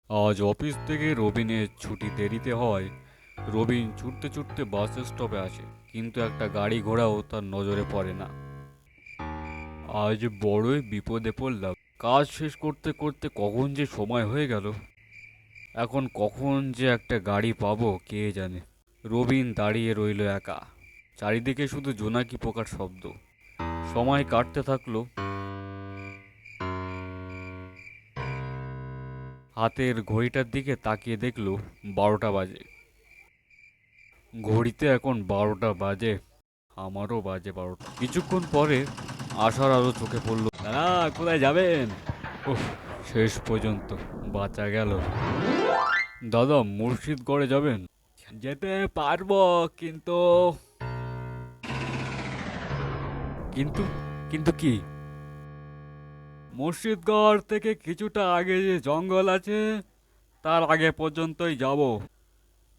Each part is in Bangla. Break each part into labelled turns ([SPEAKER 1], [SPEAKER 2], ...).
[SPEAKER 1] আজ অফিস থেকে রবিনের ছুটি দেরিতে হয়। রবিন ছুটতে ছুটতে বাস স্টপে আসে, কিন্তু একটা গাড়ি ঘোড়াও তার নজরে পড়ে না। আজ বড়ই বিপদে পড়লাম। কাজ শেষ করতে করতে কখন যে সময় হয়ে গেল। এখন কখন যে একটা গাড়ি পাবো কে জানে। রবিন দাঁড়িয়ে রইল একা। চারিদিকে শুধু জোনাকি পোকার শব্দ। সময় কাটতে থাকলো। হাতের ঘড়িটার দিকে তাকিয়ে দেখলো 12টা বাজে। ঘড়িতে এখন 12টা বাজে। আমারও বাজে 12টা। কিছুক্ষণ পরে আশার আলো চোখে পড়ল। দাদা, কোথায় যাবেন? উফ, শেষ পর্যন্ত বাঁচা গেল। দাদা, মুর্শিদগড়ে যাবেন? যেতে পারবো, কিন্তু কিন্তু কিন্তু কি? মুর্শিদগড় থেকে কিছুটা আগে যে জঙ্গল আছে, তার আগে পর্যন্তই যাব।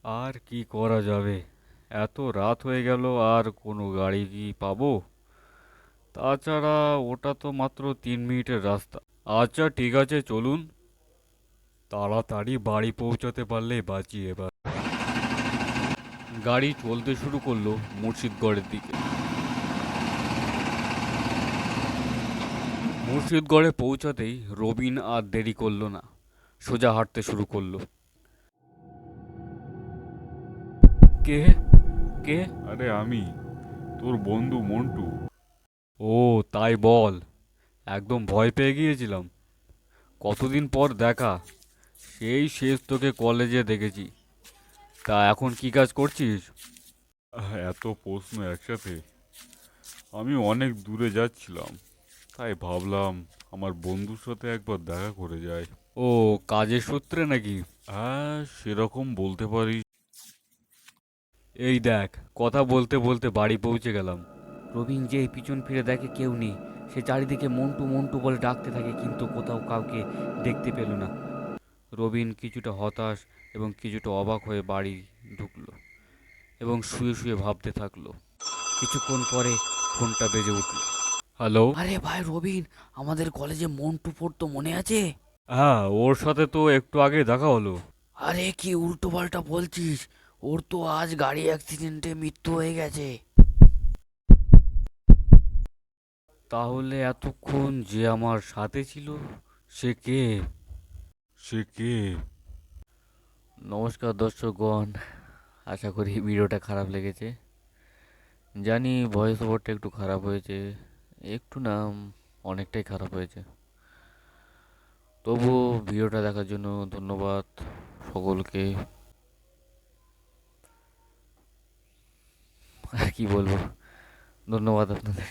[SPEAKER 1] আর কি করা যাবে? এত রাত হয়ে গেল, আর কোনো গাড়ি কি পাবো? তাছাড়া ওটা তো মাত্র 3 মিনিটের রাস্তা। আচ্ছা ঠিক আছে, চলুন। তাড়াতাড়ি বাড়ি পৌঁছাতে পারলেই বাঁচি এবার। গাড়ি চলতে শুরু করলো মুর্শিদগড়ের দিকে। মুর্শিদগড়ে পৌঁছাতেই রবিন আর দেরি করলো না। সোজা হাঁটতে শুরু করলো। কে? কে?
[SPEAKER 2] আরে আমি তোর বন্ধু মন্টু।
[SPEAKER 1] ও, তাই বল। একদম ভয় পেয়ে গিয়েছিলাম। কতদিন পর দেখা। সেই শেষ তোকে কলেজে দেখেছি। তা এখন কি কাজ করছিস?
[SPEAKER 2] এত প্রশ্ন একসাথে। আমি অনেক দূরে যাচ্ছিলাম, তাই ভাবলাম আমার বন্ধুর সাথে একবার দেখা করে যাই।
[SPEAKER 1] ও, কাজের সূত্রে নাকি?
[SPEAKER 2] হ্যাঁ, সেরকম বলতে পারিস।
[SPEAKER 1] এই দেখ, কথা বলতে বলতে বাড়ি পৌঁছে গেলাম। রবিন যেই পিছন ফিরে দেখে কেউ নেই। সে চারিদিকে মন্টু মন্টু বলে ডাকতে থাকে, কিন্তু কোথাও কাউকে দেখতে পেল না। রবিন কিছুটা হতাশ এবং কিছুটা অবাক হয়ে বাড়ি ঢুকলো এবং শুয়ে শুয়ে ভাবতে থাকলো। কিছুক্ষণ পরে ফোনটা বেজে উঠল। হ্যালো।
[SPEAKER 3] আরে ভাই রবিন, আমাদের কলেজে মন্টু পড়তো মনে আছে?
[SPEAKER 1] হ্যাঁ, ওর সাথে তো একটু আগে দেখা হলো।
[SPEAKER 3] আরে কি উল্টো পাল্টা বলছিস? ওর তো আজ গাড়ি অ্যাক্সিডেন্টে মৃত্যু হয়ে গেছে।
[SPEAKER 1] তাহলে এতক্ষণ যে আমার সাথে ছিল, সে কে?
[SPEAKER 2] সে কে?
[SPEAKER 3] নমস্কার দর্শকগণ, আশা করি ভিডিওটা খারাপ লেগেছে। জানি ভয়েস ওভারটা একটু খারাপ হয়েছে, একটু না, অনেকটাই খারাপ হয়েছে। তবুও ভিডিওটা দেখার জন্য ধন্যবাদ সকলকে। আর কি বলবো, ধন্যবাদ আপনাদের।